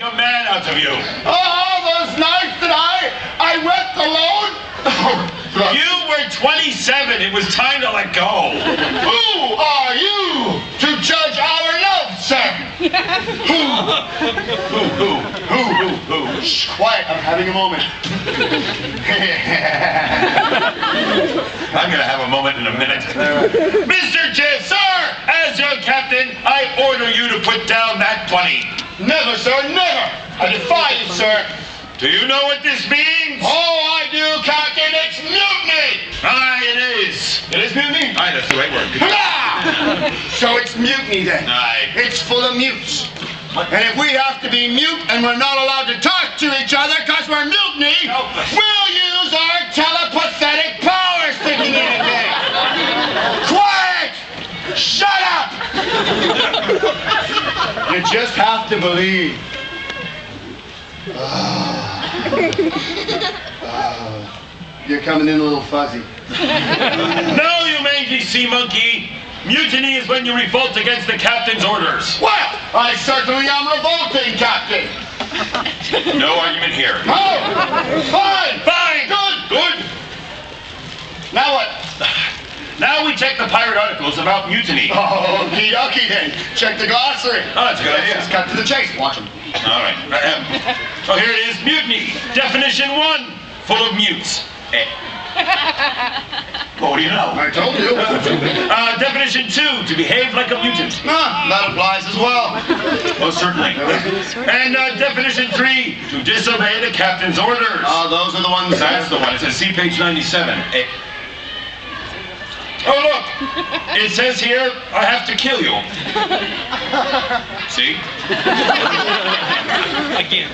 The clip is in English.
a man out of you. Oh, those nights that I wept alone. You were 27. It was time to let go. Who are you to judge our love, sir? Who? Shh, quiet, I'm having a moment. I'm going to have a moment in a minute. Mr. Jiff, sir, as your captain, I order you to put down that 20. Never, sir, never. I defy you, sir. Do you know what this means? Oh, I do, Captain. It's mutiny. Aye, it is. It is mutiny? Aye, that's the right word. Hurrah! So it's mutiny then. Aye. It's full of mutes. And if we have to be mute and we're not allowed to talk to each other because we're mutiny, we'll use our telepathic powers to communicate. Quiet! Shut up! You just have to believe. You're coming in a little fuzzy. No, you mangy sea monkey. Mutiny is when you revolt against the captain's orders. Well, I certainly am revolting, Captain. No argument here. Oh, fine. Fine. Good. Now what? Now we check the pirate articles about mutiny. Oh, okie dokie then. Check the glossary. Oh, that's a good idea. Just cut to the chase. Watch them. All right. Oh, here it is. Mutiny. Definition 1. Full of mutes. Well, what do you know? I told you. Definition 2. To behave like a mutant. That applies as well. Most certainly. And definition 3. To disobey the captain's orders. Those are the ones. That's the one. It says, see page 97. Oh, look. It says here, I have to kill you. See? Again.